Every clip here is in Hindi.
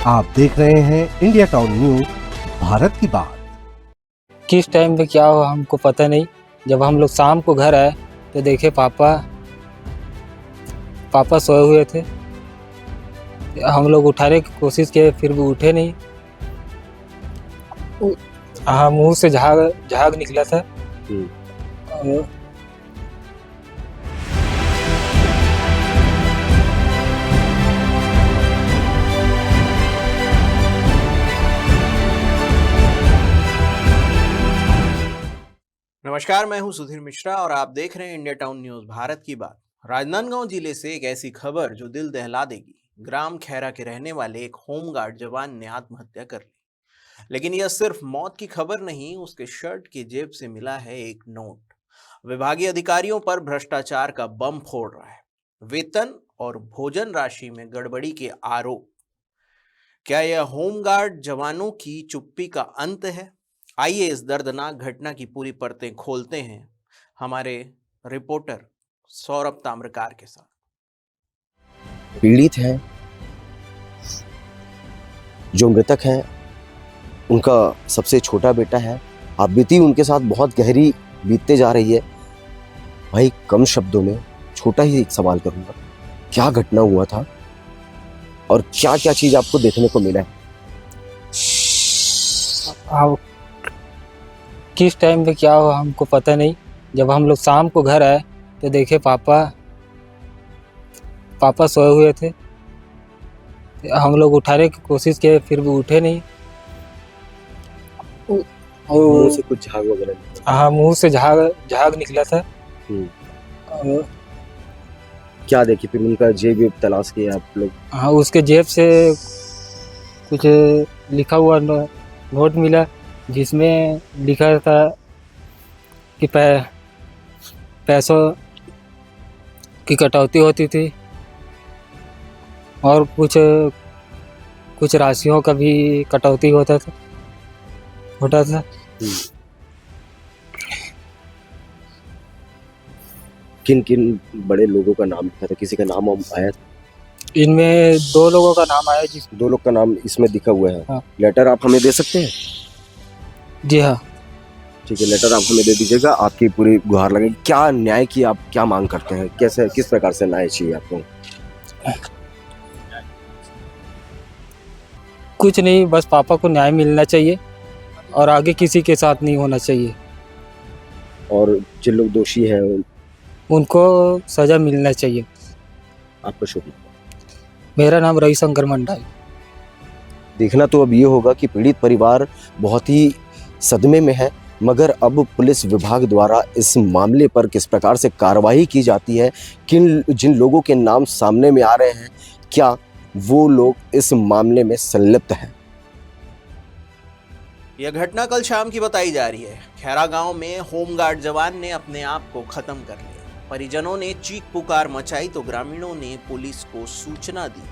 आप देख रहे हैं इंडिया टाउन न्यूज, भारत की बात। किस टाइम पे क्या हुआ हमको पता नहीं। जब हम लोग शाम को घर आए तो देखे पापा सोए हुए थे। हम लोग उठाने की कोशिश किए, फिर भी उठे नहीं। हाँ, मुंह से झाग निकला था। और नमस्कार, मैं हूं सुधीर मिश्रा और आप देख रहे हैं इंडिया टाउन न्यूज भारत की बात। राजनांदगांव जिले से एक ऐसी खबर जो दिल दहला देगी। ग्राम खैरा के रहने वाले एक होमगार्ड जवान ने आत्महत्या कर ली। लेकिन यह सिर्फ मौत की खबर नहीं, उसके शर्ट की जेब से मिला है एक नोट। विभागीय अधिकारियों पर भ्रष्टाचार का बम फोड़ रहा है। वेतन और भोजन राशि में गड़बड़ी के आरोप। क्या यह होमगार्ड जवानों की चुप्पी का अंत है? आइए इस दर्दनाक घटना की पूरी परतें खोलते हैं हमारे रिपोर्टर सौरभ ताम्रकार के साथ। पीड़ित हैं, जो मृतक हैं, उनका सबसे छोटा बेटा है। आप बीती उनके साथ बहुत गहरी बीतते जा रही है। भाई, कम शब्दों में छोटा ही एक सवाल करूंगा, क्या घटना हुआ था और क्या क्या चीज आपको देखने को मिला है? किस टाइम पे क्या हुआ हमको पता नहीं। जब हम लोग शाम को घर आए तो देखे पापा सोए हुए थे। हम लोग उठाने की कोशिश किए, फिर भी उठे नहीं। मुंह से कुछ झाग वगैरह निकला? हाँ, मुंह से झाग निकला था। और क्या देखिए, फिर उनका जेब तलाश किया आप लोग? हाँ, उसके जेब से कुछ लिखा हुआ नोट मिला, जिसमें लिखा था कि पैसों की कटौती होती थी और कुछ राशियों का भी कटौती होता था। किन किन बड़े लोगों का नाम लिखा था? किसी का नाम आया था? इनमें 2 लोगों का नाम आया। 2 लोग का नाम इसमें दिखा हुआ है। हाँ। लेटर आप हमें दे सकते हैं? जी हाँ, ठीक है, लेटर आप हमें दे दीजिएगा। आपकी पूरी गुहार लगेगी। क्या न्याय की आप क्या मांग करते हैं? कैसे, किस प्रकार से न्याय चाहिए आपको? कुछ नहीं, बस पापा को न्याय मिलना चाहिए और आगे किसी के साथ नहीं होना चाहिए। और जिन लोग दोषी हैं उनको सजा मिलना चाहिए। आपका शुभ नाम? मेरा नाम रविशंकर मंडाल। देखना तो अब ये होगा कि पीड़ित परिवार बहुत ही सदमे में है, मगर अब पुलिस विभाग द्वारा इस मामले पर किस प्रकार से कार्रवाई की जाती है, जिन लोगों के नाम सामने में आ रहे हैं, क्या वो लोग इस मामले में संलिप्त हैं? यह घटना कल शाम की बताई जा रही है। खैरा गांव में होमगार्ड जवान ने अपने आप को खत्म कर लिया। परिजनों ने चीख पुकार मचाई तो ग्रामीणों ने पुलिस को सूचना दी।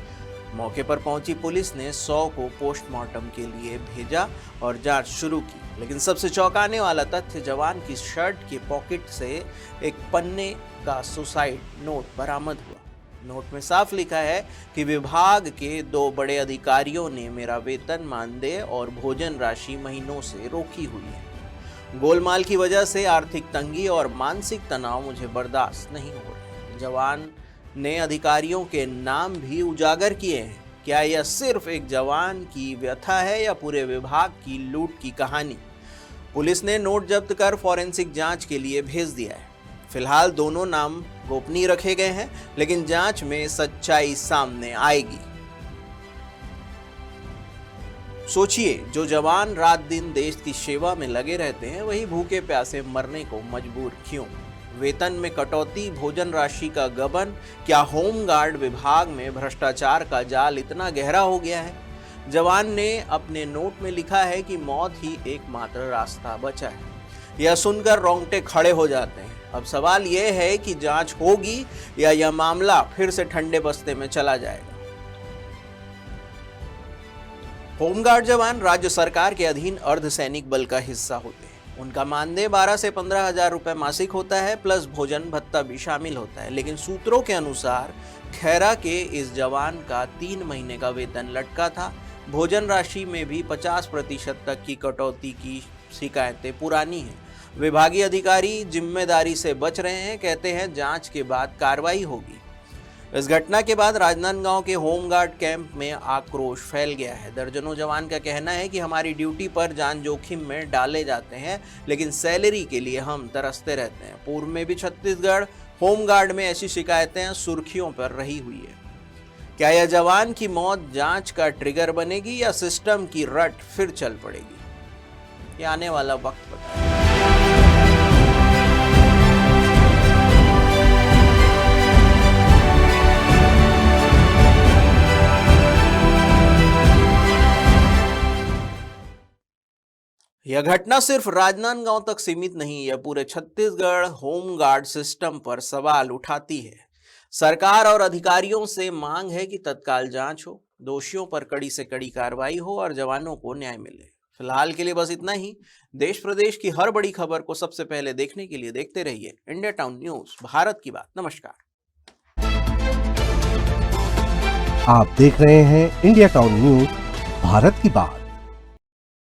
मौके पर पहुंची पुलिस ने 100 को पोस्टमार्टम के लिए भेजा और जांच शुरू की। लेकिन सबसे चौंकाने वाला तथ्य, जवान की शर्ट के पॉकेट से एक पन्ने का सुसाइड नोट बरामद हुआ। नोट में साफ लिखा है कि विभाग के 2 बड़े अधिकारियों ने मेरा वेतन, मानदेय और भोजन राशि महीनों से रोकी हुई है। गोलमाल की वजह से आर्थिक तंगी और मानसिक तनाव मुझे बर्दाश्त नहीं हो रहा। जवान ने अधिकारियों के नाम भी उजागर किए हैं। क्या यह सिर्फ एक जवान की व्यथा है या पूरे विभाग की लूट की कहानी? पुलिस ने नोट जब्त कर फॉरेंसिक जांच के लिए भेज दिया है। फिलहाल दोनों नाम गोपनीय रखे गए हैं, लेकिन जांच में सच्चाई सामने आएगी। सोचिए, जो जवान रात दिन देश की सेवा में लगे रहते हैं, वही भूखे प्यासे मरने को मजबूर क्यों? वेतन में कटौती, भोजन राशि का गबन। क्या होमगार्ड विभाग में भ्रष्टाचार का जाल इतना गहरा हो गया है? जवान ने अपने नोट में लिखा है कि मौत ही एकमात्र रास्ता बचा है। यह सुनकर रोंगटे खड़े हो जाते हैं। अब सवाल यह है कि जांच होगी या यह मामला फिर से ठंडे बस्ते में चला जाएगा। होमगार्ड जवान राज्य सरकार के अधीन अर्धसैनिक बल का हिस्सा होते हैं। उनका मानदेय 12 से 15 हजार रुपए मासिक होता है, प्लस भोजन भत्ता भी शामिल होता है। लेकिन सूत्रों के अनुसार खैरा के इस जवान का 3 महीने का वेतन लटका था। भोजन राशि में भी 50% तक की कटौती की शिकायतें पुरानी हैं। विभागीय अधिकारी जिम्मेदारी से बच रहे हैं, कहते हैं जांच के बाद कार्रवाई होगी। इस घटना के बाद राजनांदगांव के होमगार्ड कैंप में आक्रोश फैल गया है। दर्जनों जवान का कहना है कि हमारी ड्यूटी पर जान जोखिम में डाले जाते हैं, लेकिन सैलरी के लिए हम तरसते रहते हैं। पूर्व में भी छत्तीसगढ़ होमगार्ड में ऐसी शिकायतें सुर्खियों पर रही हुई है। क्या यह जवान की मौत जांच का ट्रिगर बनेगी या सिस्टम की रट फिर चल पड़ेगी? ये आने वाला वक्त बताएगा। यह घटना सिर्फ राजनांदगांव तक सीमित नहीं, यह पूरे छत्तीसगढ़ होमगार्ड सिस्टम पर सवाल उठाती है। सरकार और अधिकारियों से मांग है कि तत्काल जांच हो, दोषियों पर कड़ी से कड़ी कार्रवाई हो और जवानों को न्याय मिले। फिलहाल के लिए बस इतना ही। देश प्रदेश की हर बड़ी खबर को सबसे पहले देखने के लिए देखते रहिए इंडिया टाउन न्यूज, भारत की बात। नमस्कार। आप देख रहे हैं इंडिया टाउन न्यूज, भारत की बात।